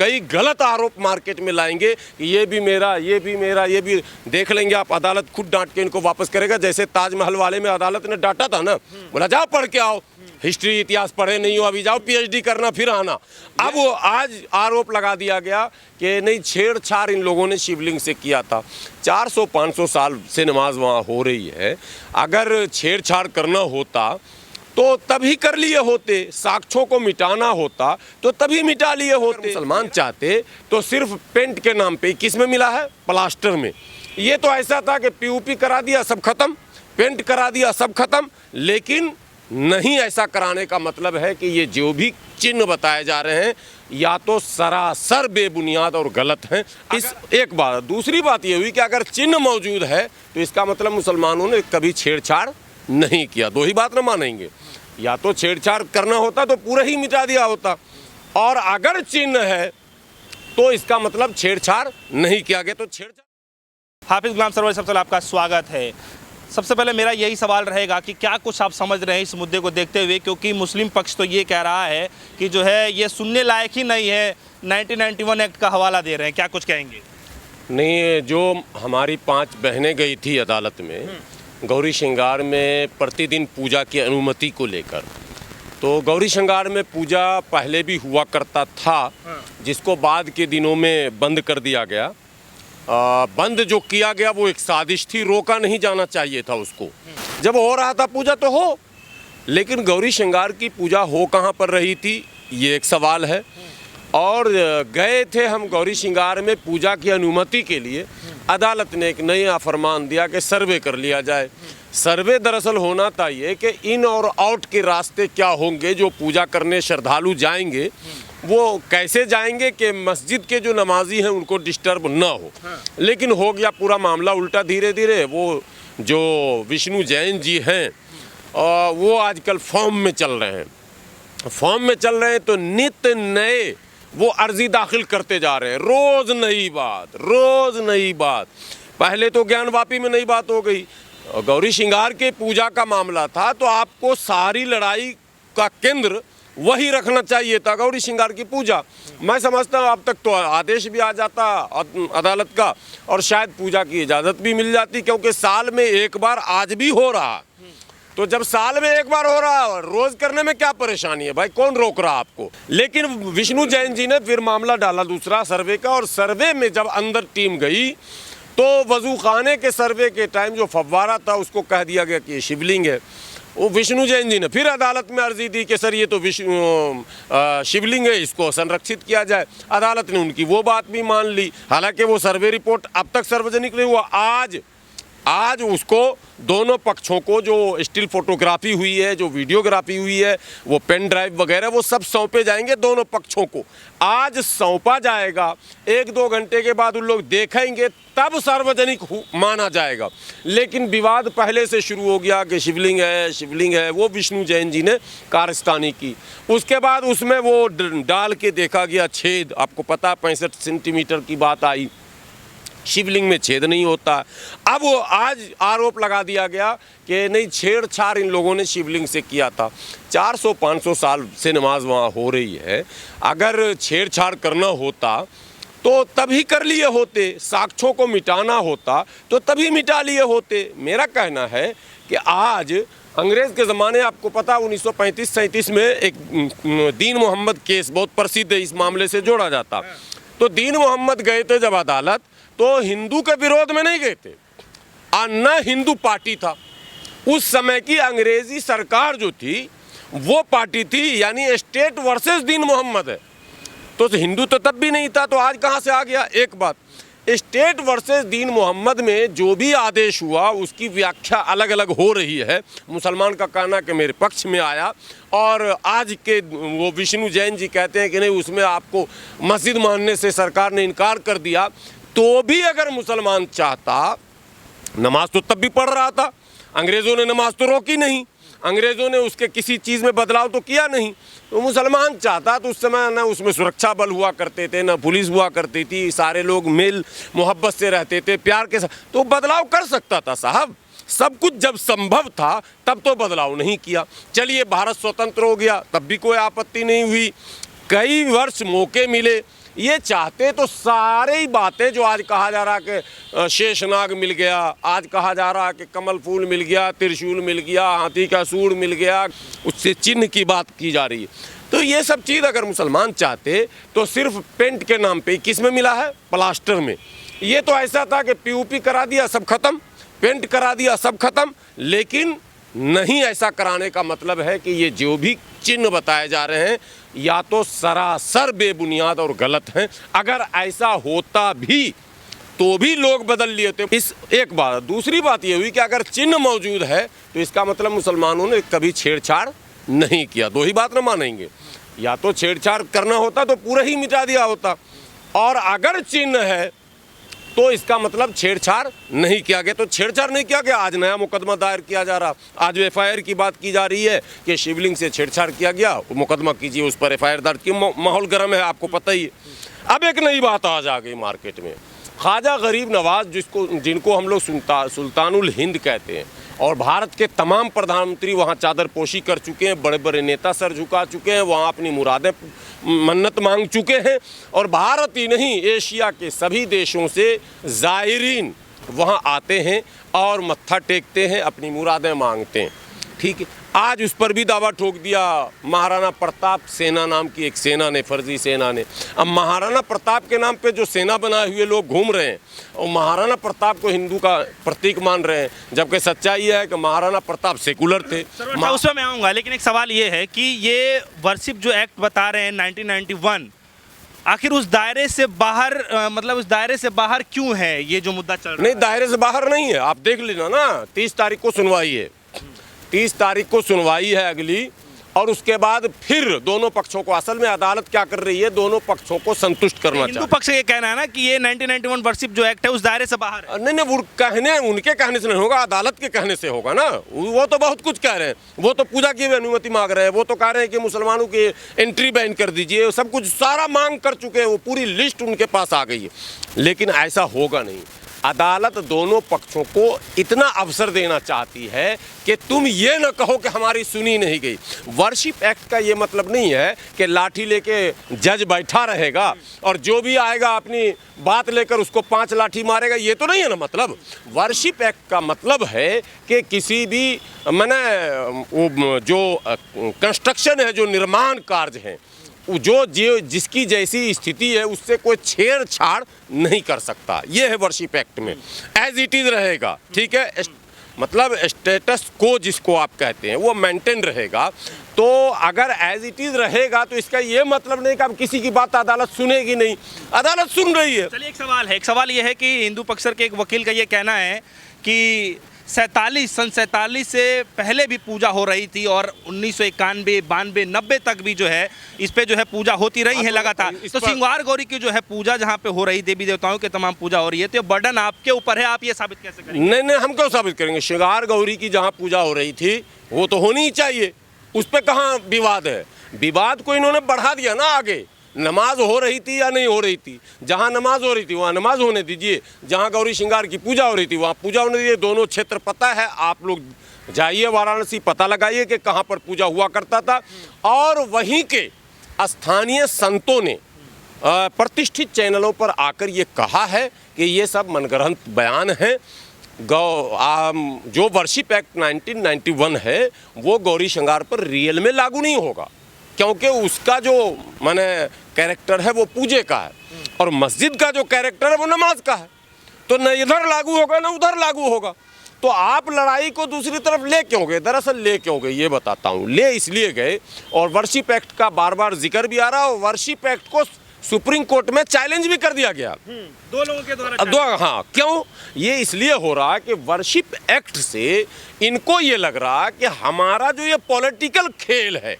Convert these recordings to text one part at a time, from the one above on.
कई गलत आरोप मार्केट में लाएंगे कि ये भी मेरा, ये भी मेरा, ये भी। देख लेंगे आप, अदालत खुद डांट के इनको वापस करेगा। जैसे ताजमहल वाले में अदालत ने डांटा था ना, बोला जाओ पढ़ के आओ, हिस्ट्री इतिहास पढ़े नहीं हो, अभी जाओ पीएचडी करना फिर आना। अब वो आज आरोप लगा दिया गया कि नहीं, छेड़छाड़ इन लोगों ने शिवलिंग से किया था। 400-500 साल से नमाज वहाँ हो रही है। अगर छेड़छाड़ करना होता तो तभी कर लिए होते, साक्ष्यों को मिटाना होता तो तभी मिटा लिए होते। मुसलमान चाहते तो सिर्फ पेंट के नाम पे, किस में मिला है? प्लास्टर में। ये तो ऐसा था कि पीओपी करा दिया सब खत्म, पेंट करा दिया सब खत्म। लेकिन नहीं, ऐसा कराने का मतलब है कि ये जो भी चिन्ह बताए जा रहे हैं या तो सरासर बेबुनियाद और गलत हैं। इस एक बात, दूसरी बात ये हुई कि अगर चिन्ह मौजूद है तो इसका मतलब मुसलमानों ने कभी छेड़छाड़ नहीं किया। दो ही बात न मानेंगे, या तो छेड़छाड़ करना होता तो पूरा ही मिटा दिया होता, और अगर चिन्ह है तो इसका मतलब छेड़छाड़ नहीं किया गया। तो छेड़छाड़। हाफिज गुलाम सरवर, सबसे पहले आपका स्वागत है। सबसे पहले मेरा यही सवाल रहेगा कि क्या कुछ आप समझ रहे हैं इस मुद्दे को देखते हुए, क्योंकि मुस्लिम पक्ष तो ये कह रहा है कि जो है ये सुनने लायक ही नहीं है, 1991 एक्ट का हवाला दे रहे हैं, क्या कुछ कहेंगे? नहीं, जो हमारी 5 बहनें गई थी अदालत में गौरी श्रृंगार में प्रतिदिन पूजा की अनुमति को लेकर, तो गौरी श्रृंगार में पूजा पहले भी हुआ करता था, जिसको बाद के दिनों में बंद कर दिया गया। बंद जो किया गया वो एक साजिश थी, रोका नहीं जाना चाहिए था उसको। जब हो रहा था पूजा तो हो, लेकिन गौरी श्रृंगार की पूजा हो कहाँ पर रही थी, ये एक सवाल है। और गए थे हम गौरी श्रृंगार में पूजा की अनुमति के लिए, अदालत ने एक नया फरमान दिया कि सर्वे कर लिया जाए। सर्वे दरअसल होना था ये कि इन और आउट के रास्ते क्या होंगे, जो पूजा करने श्रद्धालु जाएंगे वो कैसे जाएंगे कि मस्जिद के जो नमाजी हैं उनको डिस्टर्ब ना हो। लेकिन हो गया पूरा मामला उल्टा धीरे धीरे। वो जो विष्णु जैन जी हैं वो आजकल फॉर्म में चल रहे हैं, तो नित्य नए वो अर्जी दाखिल करते जा रहे हैं, रोज़ नई बात। पहले तो ज्ञानवापी में नई बात हो गई, गौरी श्रृंगार के पूजा का मामला था तो आपको सारी लड़ाई का केंद्र वही रखना चाहिए था, गौरी श्रृंगार की पूजा। मैं समझता हूँ अब तक तो आदेश भी आ जाता अदालत का और शायद पूजा की इजाज़त भी मिल जाती, क्योंकि साल में एक बार आज भी हो रहा। तो जब साल में एक बार हो रहा है, रोज करने में क्या परेशानी है भाई, कौन रोक रहा आपको? लेकिन विष्णु जैन जी ने फिर मामला डाला दूसरा सर्वे का, और सर्वे में जब अंदर टीम गई तो वजू खाने के सर्वे के टाइम जो फव्वारा था उसको कह दिया गया कि ये शिवलिंग है। वो विष्णु जैन जी ने फिर अदालत में अर्जी दी कि सर ये तो शिवलिंग है, इसको संरक्षित किया जाए। अदालत ने उनकी वो बात भी मान ली, हालांकि वो सर्वे रिपोर्ट अब तक सार्वजनिक नहीं हुआ। आज उसको दोनों पक्षों को जो स्टिल फोटोग्राफी हुई है, जो वीडियोग्राफी हुई है, वो पेन ड्राइव वगैरह वो सब सौंपे जाएंगे दोनों पक्षों को। आज सौंपा जाएगा, 1-2 घंटे के बाद उन लोग देखेंगे तब सार्वजनिक माना जाएगा। लेकिन विवाद पहले से शुरू हो गया कि शिवलिंग है। वो विष्णु जैन जी ने कारस्तानी की, उसके बाद उसमें वो डाल के देखा गया छेद। आपको पता 65 सेंटीमीटर की बात आई, शिवलिंग में छेद नहीं होता। अब वो आज आरोप लगा दिया गया कि नहीं, छेड़छाड़ इन लोगों ने शिवलिंग से किया था। 400-500 साल से नमाज वहाँ हो रही है। अगर छेड़छाड़ करना होता तो तभी कर लिए होते, साक्ष्यों को मिटाना होता तो तभी मिटा लिए होते। मेरा कहना है कि आज अंग्रेज़ के ज़माने, आपको पता 1935-37 में एक दीन मोहम्मद केस बहुत प्रसिद्ध है, इस मामले से जोड़ा जाता। तो दीन मोहम्मद गए थे जब अदालत, तो हिंदू के विरोध में नहीं गए थे, न हिंदू पार्टी था। उस समय की अंग्रेजी सरकार जो थी वो पार्टी थी, यानी स्टेट वर्सेस दीन मोहम्मद है। तो हिंदू तो तब भी नहीं था, तो आज कहाँ से आ गया? एक बात, स्टेट वर्सेस दीन मोहम्मद में जो भी आदेश हुआ उसकी व्याख्या अलग अलग हो रही है। मुसलमान का कहना कि मेरे पक्ष में आया, और आज के वो विष्णु जैन जी कहते हैं कि नहीं, उसमें आपको मस्जिद मानने से सरकार ने इनकार कर दिया। तो भी अगर मुसलमान चाहता, नमाज तो तब भी पढ़ रहा था, अंग्रेज़ों ने नमाज तो रोकी नहीं, अंग्रेज़ों ने उसके किसी चीज़ में बदलाव तो किया नहीं। तो मुसलमान चाहता तो उस समय ना उसमें सुरक्षा बल हुआ करते थे, ना पुलिस हुआ करती थी, सारे लोग मेल मोहब्बत से रहते थे, प्यार के साथ, तो बदलाव कर सकता था साहब। सब कुछ जब संभव था तब तो बदलाव नहीं किया। चलिए भारत स्वतंत्र हो गया तब भी कोई आपत्ति नहीं हुई, कई वर्ष मौके मिले, ये चाहते तो सारे ही बातें जो आज कहा जा रहा कि शेषनाग मिल गया, आज कहा जा रहा कि कमल फूल मिल गया, त्रिशूल मिल गया, हाथी का सूंड मिल गया, उससे चिन्ह की बात की जा रही है। तो ये सब चीज़ अगर मुसलमान चाहते तो सिर्फ पेंट के नाम पे किस में मिला है? प्लास्टर में। ये तो ऐसा था कि पीओपी करा दिया सब खत्म, पेंट करा दिया सब खत्म, लेकिन नहीं, ऐसा कराने का मतलब है कि ये जो भी चिन्ह बताए जा रहे हैं या तो सरासर बेबुनियाद और गलत हैं। अगर ऐसा होता भी तो भी लोग बदल लिए थे। इस एक बात। दूसरी बात ये हुई कि अगर चिन्ह मौजूद है तो इसका मतलब मुसलमानों ने कभी छेड़छाड़ नहीं किया। दो ही बात ना मानेंगे, या तो छेड़छाड़ करना होता तो पूरा ही मिटा दिया होता, और अगर चिन्ह है तो इसका मतलब छेड़छाड़ नहीं किया गया। तो छेड़छाड़ नहीं किया गया, आज नया मुकदमा दायर किया जा रहा, आज एफआईआर की बात की जा रही है कि शिवलिंग से छेड़छाड़ किया गया, मुकदमा कीजिए, उस पर एफआईआर दर्ज की। माहौल गर्म है, आपको पता ही है। अब एक नई बात आज आ गई मार्केट में, ख्वाजा गरीब नवाज जिनको हम लोग सुल्तानुल हिंद कहते हैं, और भारत के तमाम प्रधानमंत्री वहाँ चादर पोशी कर चुके हैं, बड़े बड़े नेता सर झुका चुके हैं, वहाँ अपनी मुरादें मन्नत मांग चुके हैं, और भारत ही नहीं एशिया के सभी देशों से ज़ायरीन वहाँ आते हैं और मत्था टेकते हैं, अपनी मुरादें मांगते हैं। ठीक है, आज उस पर भी दावा ठोक दिया महाराणा प्रताप सेना नाम की एक सेना ने, फर्जी सेना ने। अब महाराणा प्रताप के नाम पे जो सेना बनाए हुए लोग घूम रहे हैं और महाराणा प्रताप को हिंदू का प्रतीक मान रहे हैं, जबकि सच्चाई है कि महाराणा प्रताप सेकुलर थे। उसमें मैं आऊँगा, लेकिन एक सवाल ये है कि ये वर्शिप जो एक्ट बता रहे हैं 1991, आखिर उस दायरे से बाहर मतलब उस दायरे से बाहर क्यों है ये जो मुद्दा चल रहा है? नहीं, दायरे से बाहर नहीं है। आप देख लेना ना, 30 तारीख को सुनवाई है, 30 तारीख को सुनवाई है अगली, और उसके बाद फिर दोनों पक्षों को, असल में अदालत क्या कर रही है, दोनों पक्षों को संतुष्ट करना चाहिए। हिंदू पक्ष ये कहना है ना कि ये 1991 वर्शिप जो एक्ट है उस दायरे से बाहर है। नहीं, वो कहने, उनके कहने से नहीं होगा, अदालत के कहने से होगा ना। वो तो बहुत कुछ कह रहे हैं, वो तो पूजा की भी अनुमति मांग रहे हैं, वो तो कह रहे हैं कि मुसलमानों की एंट्री बैन कर दीजिए, सब कुछ सारा मांग कर चुके हैं, वो पूरी लिस्ट उनके पास आ गई है। लेकिन ऐसा होगा नहीं। अदालत दोनों पक्षों को इतना अवसर देना चाहती है कि तुम ये न कहो कि हमारी सुनी नहीं गई। वर्शिप एक्ट का ये मतलब नहीं है कि लाठी लेके जज बैठा रहेगा और जो भी आएगा अपनी बात लेकर उसको 5 लाठी मारेगा, ये तो नहीं है ना मतलब। वर्शिप एक्ट का मतलब है कि किसी भी जो कंस्ट्रक्शन है, जो निर्माण कार्य हैं, जो जिसकी जैसी स्थिति है उससे कोई छेड़छाड़ नहीं कर सकता। ये है वर्शिप एक्ट में, एज इट इज़ रहेगा। ठीक है, मतलब स्टेटस को जिसको आप कहते हैं वो मेंटेन रहेगा। तो अगर एज इट इज़ रहेगा तो इसका ये मतलब नहीं कि अब किसी की बात अदालत सुनेगी नहीं, अदालत सुन रही है। चलिए, एक सवाल ये है कि हिंदू पक्ष के एक वकील का ये कहना है कि सन 47 से पहले भी पूजा हो रही थी, और 1991, 92, 90 तक भी जो है इस पे जो है पूजा होती रही है लगातार। तो सिंगार गौरी की जो है पूजा जहाँ पे हो रही, देवी देवताओं के तमाम पूजा हो रही है, तो बर्डन आपके ऊपर है, आप ये साबित कैसे करेंगे? नहीं, हम क्यों साबित करेंगे? सिंगार गौरी की जहाँ पूजा हो रही थी वो तो होनी ही चाहिए, उस पर कहाँ विवाद है? विवाद को इन्होंने बढ़ा दिया ना आगे। नमाज हो रही थी या नहीं हो रही थी, जहाँ नमाज हो रही थी वहाँ नमाज होने दीजिए, जहाँ गौरी श्रृंगार की पूजा हो रही थी वहाँ पूजा होने दीजिए। दोनों क्षेत्र पता है, आप लोग जाइए वाराणसी, पता लगाइए कि कहाँ पर पूजा हुआ करता था। और वहीं के स्थानीय संतों ने प्रतिष्ठित चैनलों पर आकर ये कहा है कि ये सब मनगढ़ंत बयान हैं। जो वर्शिप एक्ट 1991 है वो गौरी श्रृंगार पर रियल में लागू नहीं होगा, क्योंकि उसका जो माने कैरेक्टर है वो पूजे का है, और मस्जिद का जो कैरेक्टर है वो नमाज का है। तो न इधर लागू होगा न उधर लागू होगा। तो आप लड़ाई को दूसरी तरफ ले क्यों गए? दरअसल ले क्यों गए ये बताता हूँ। ले इसलिए गए, और वर्शिप एक्ट का बार बार जिक्र भी आ रहा है, और वर्शिप एक्ट को सुप्रीम कोर्ट में चैलेंज भी कर दिया गया 2 लोगों के द्वारा। हाँ, क्यों? ये इसलिए हो रहा है कि वर्शिप एक्ट से इनको ये लग रहा है कि हमारा जो ये पॉलिटिकल खेल है,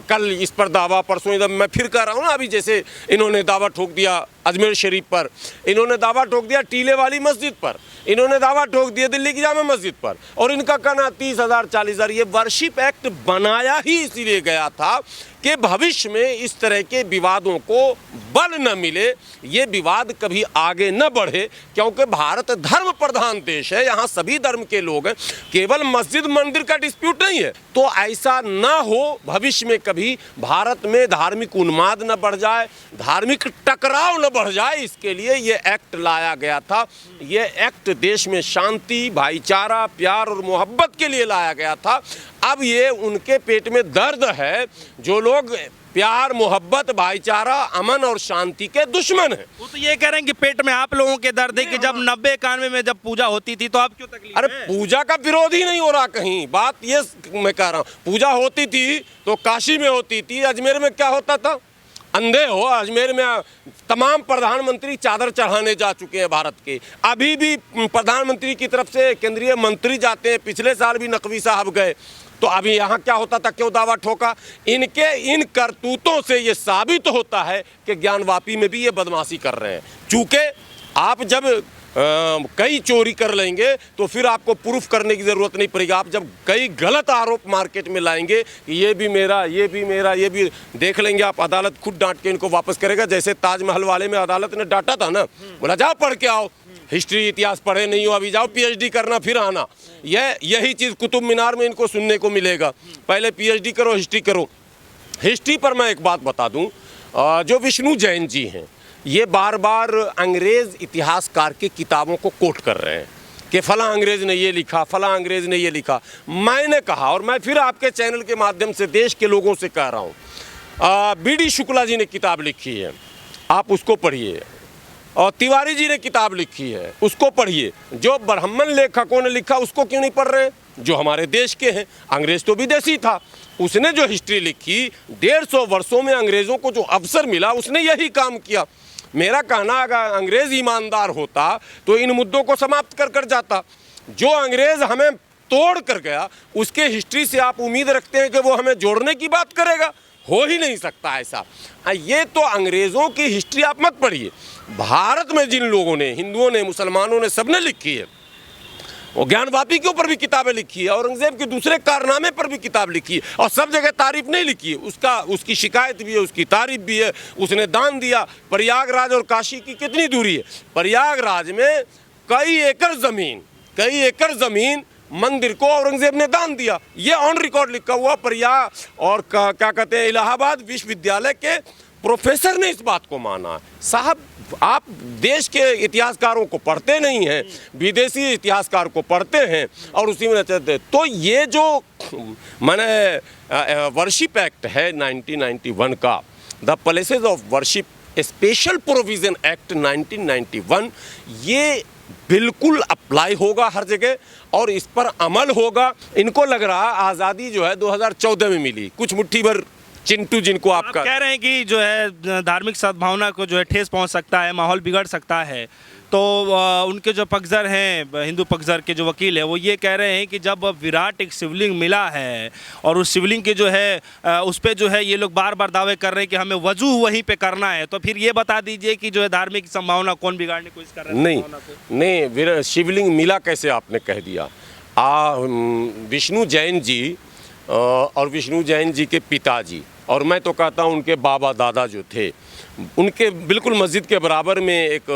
कल इस पर दावा, परसों इधर, मैं फिर कह रहा हूँ ना, अभी जैसे इन्होंने दावा ठोक दिया अजमेर शरीफ पर, इन्होंने दावा ठोक दिया टीले वाली मस्जिद पर, इन्होंने दावा ठोक दिया दिल्ली की जामा मस्जिद पर, और इनका कहना 30,000 40,000। ये वर्शिप एक्ट बनाया ही इसीलिए गया था कि भविष्य में इस तरह के विवादों को बल न मिले, ये विवाद कभी आगे न बढ़े, क्योंकि भारत धर्म प्रधान देश है, यहाँ सभी धर्म के लोग हैं, केवल मस्जिद मंदिर का डिस्प्यूट नहीं है। तो ऐसा न हो भविष्य में कभी भारत में धार्मिक उन्माद न बढ़ जाए, धार्मिक टकराव न बढ़ जाए, इसके लिए ये एक्ट लाया गया था। ये एक्ट देश में शांति, भाईचारा, प्यार और मोहब्बत के लिए लाया गया था। अब ये उनके पेट में दर्द है जो लोग प्यार, मोहब्बत, भाईचारा, अमन और शांति के दुश्मन हैं। वो तो ये कह रहे हैं कि पेट में आप लोगों के दर्द है कि जब 90-91 में जब पूजा होती थी तो आप क्यों तकलीफ अरे है? पूजा का विरोध ही नहीं हो रहा कहीं, बात ये मैं कह रहा हूँ। पूजा होती थी तो काशी में होती थी, अजमेर में क्या होता था? अंधे हो, अजमेर में तमाम प्रधानमंत्री चादर चढ़ाने जा चुके हैं भारत के। अभी भी प्रधानमंत्री की तरफ से केंद्रीय मंत्री जाते हैं, पिछले साल भी नकवी साहब गए। तो अभी यहाँ क्या होता था, क्यों दावा ठोका? इनके इन करतूतों से ये साबित होता है कि ज्ञानवापी में भी ये बदमाशी कर रहे हैं। चूँकि आप जब कई चोरी कर लेंगे तो फिर आपको प्रूफ करने की ज़रूरत नहीं पड़ेगी। आप जब कई गलत आरोप मार्केट में लाएंगे कि ये भी मेरा, ये भी मेरा, ये भी, देख लेंगे आप, अदालत खुद डांट के इनको वापस करेगा। जैसे ताजमहल वाले में अदालत ने डांटा था ना, बोला जाओ पढ़ के आओ, हिस्ट्री इतिहास पढ़े नहीं हो, अभी जाओ PhD करना फिर आना। यही चीज़ कुतुब मीनार में इनको सुनने को मिलेगा, पहले PhD करो, हिस्ट्री करो। हिस्ट्री पर मैं एक बात बता दूं, जो विष्णु जैन जी हैं, ये बार बार अंग्रेज़ इतिहासकार की किताबों को कोट कर रहे हैं कि फला अंग्रेज़ ने ये लिखा, फला अंग्रेज़ ने ये लिखा। मैंने कहा, और मैं फिर आपके चैनल के माध्यम से देश के लोगों से कह रहा हूँ, BD शुक्ला जी ने किताब लिखी है, आप उसको पढ़िए, और तिवारी जी ने किताब लिखी है, उसको पढ़िए। जो ब्राह्मण लेखकों ने लिखा उसको क्यों नहीं पढ़ रहे, जो हमारे देश के हैं? अंग्रेज़ तो विदेशी था, उसने जो हिस्ट्री लिखी, 150 वर्षों में अंग्रेज़ों को जो अवसर मिला उसने यही काम किया। मेरा कहना, अगर अंग्रेज़ ईमानदार होता तो इन मुद्दों को समाप्त कर जाता। जो अंग्रेज़ हमें तोड़ कर गया, उसके हिस्ट्री से आप उम्मीद रखते हैं कि वो हमें जोड़ने की बात करेगा? हो ही नहीं सकता ऐसा। ये तो अंग्रेज़ों की हिस्ट्री आप मत पढ़िए, भारत में जिन लोगों ने, हिंदुओं ने, मुसलमानों ने, सबने लिखी है। वो ज्ञानवापी के ऊपर भी किताबें लिखी है, औरंगजेब के दूसरे कारनामे पर भी किताब लिखी है, और सब जगह तारीफ नहीं लिखी है। उसकी शिकायत भी है, उसकी तारीफ भी है। उसने दान दिया। प्रयागराज और काशी की कितनी दूरी है? प्रयागराज में कई एकड़ ज़मीन मंदिर को औरंगजेब ने दान दिया। ये ऑन रिकॉर्ड लिखा हुआ। और क्या कहते हैं, इलाहाबाद विश्वविद्यालय के प्रोफेसर ने इस बात को माना। साहब, आप देश के इतिहासकारों को पढ़ते नहीं हैं, विदेशी इतिहासकार को पढ़ते हैं और उसी में चलते। तो ये जो मैंने वर्शिप एक्ट है 1991 का, the places of worship special provision act 1991, ये बिल्कुल अप्लाई होगा हर जगह और इस पर अमल होगा। इनको लग रहा आज़ादी जो है 2014 में मिली, कुछ मुट्ठी भर चिंटू जिनको आप कह रहे हैं कि जो है धार्मिक सद्भावना को जो है ठेस पहुंच सकता है, माहौल बिगड़ सकता है। तो उनके जो पक्षधर हैं, हिंदू पक्षधर के जो वकील है, वो ये कह रहे हैं कि जब विराट एक शिवलिंग मिला है और उस शिवलिंग के जो है उस पर जो है ये लोग बार बार दावे कर रहे हैं कि हमें वजू वहीं पे करना है, तो फिर ये बता दीजिए कि जो है धार्मिक संभावना कौन बिगाड़ने की कोशिश कर रहा है? नहीं, शिवलिंग मिला कैसे आपने कह दिया? विष्णु जैन जी और विष्णु जैन जी के पिताजी, और मैं तो कहता हूँ उनके बाबा दादा जो थे, उनके बिल्कुल मस्जिद के बराबर में एक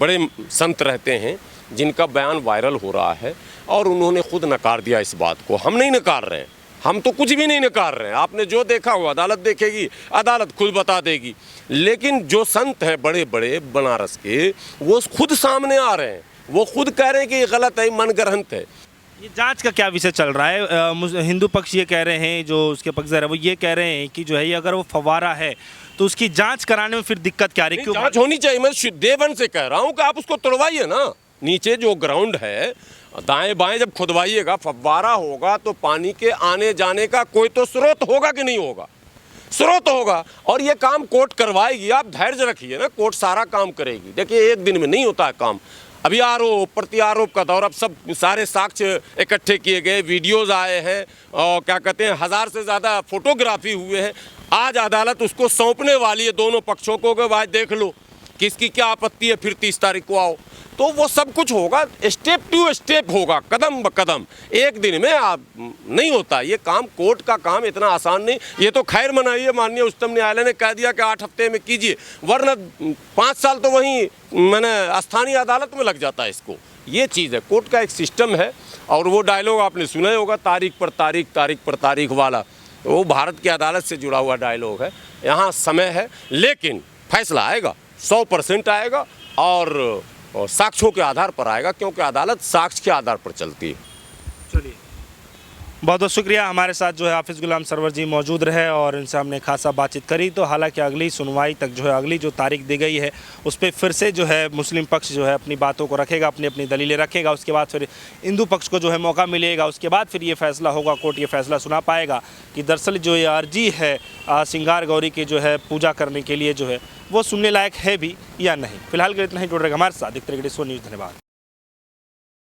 बड़े संत रहते हैं जिनका बयान वायरल हो रहा है, और उन्होंने खुद नकार दिया इस बात को। हम नहीं नकार रहे हैं, हम तो कुछ भी नहीं नकार रहे हैं। आपने जो देखा वो अदालत देखेगी, अदालत खुद बता देगी। लेकिन जो संत हैं बड़े बड़े बनारस के, वो खुद सामने आ रहे हैं, वो खुद कह रहे हैं कि ये गलत है, मनगढ़ंत है। ये जांच का क्या विषय चल रहा है? हिंदू पक्ष ये कह रहे हैं, जो उसके पक्षधर है वो ये कह रहे हैं कि जो है ये अगर वो फव्वारा है तो उसकी जांच कराने में फिर दिक्कत क्या रही? क्यों जांच होनी चाहिए? मैं देवन से कह रहा हूँ कि आप उसको तोड़वाइए ना। नीचे जो ग्राउंड है, दाएं बाएं जब खुदवाइएगा, फव्वारा होगा तो पानी के आने जाने का कोई तो स्रोत होगा कि नहीं होगा? स्रोत होगा, और ये काम कोर्ट करवाएगी। आप धैर्य रखिए ना, कोर्ट सारा काम करेगी। देखिए, एक दिन में नहीं होता है काम। अभी आरोप प्रति आरोप का दौर, अब सब सारे साक्ष्य इकट्ठे किए गए, वीडियोज़ आए हैं, और क्या कहते हैं 1000 से ज़्यादा फोटोग्राफी हुए हैं। आज अदालत उसको सौंपने वाली है दोनों पक्षों को कि भाई देख लो, किसकी क्या आपत्ति है, फिर 30 तारीख को आओ। तो वो सब कुछ होगा, स्टेप टू स्टेप होगा, कदम ब कदम। एक दिन में आप नहीं होता ये काम, कोर्ट का काम इतना आसान नहीं। ये तो खैर मनाइए, माननीय उच्चतम न्यायालय ने कह दिया कि 8 हफ्ते में कीजिए, वरना 5 साल तो वहीं मैंने स्थानीय अदालत में लग जाता है इसको। ये चीज़ है, कोर्ट का एक सिस्टम है। और वो डायलॉग आपने सुना ही होगा, तारीख पर तारीख, तारीख पर तारीख वाला, वो भारत की अदालत से जुड़ा हुआ डायलॉग है। यहाँ समय है, लेकिन फैसला आएगा, 100% आएगा और साक्ष्यों के आधार पर आएगा, क्योंकि अदालत साक्ष्य के आधार पर चलती है। चलिए, बहुत बहुत शुक्रिया। हमारे साथ जो है हाफिज़ गुलाम सरवर जी मौजूद रहे और इनसे हमने खासा बातचीत करी। तो हालांकि अगली सुनवाई तक जो है, अगली जो तारीख दी गई है उस पर फिर से जो है मुस्लिम पक्ष जो है अपनी बातों को रखेगा, अपनी अपनी दलीलें रखेगा। उसके बाद फिर हिंदू पक्ष को जो है मौका मिलेगा, उसके बाद फिर ये फैसला होगा, कोर्ट ये फैसला सुना पाएगा कि दरअसल जो ये अर्जी है श्रृंगार गौरी की जो है पूजा करने के लिए जो है वो सुनने लायक है भी या नहीं। फिलहाल के इतना ही। जुड़ रहे हमारे साथ, देखते रहिए सो न्यूज़। धन्यवाद।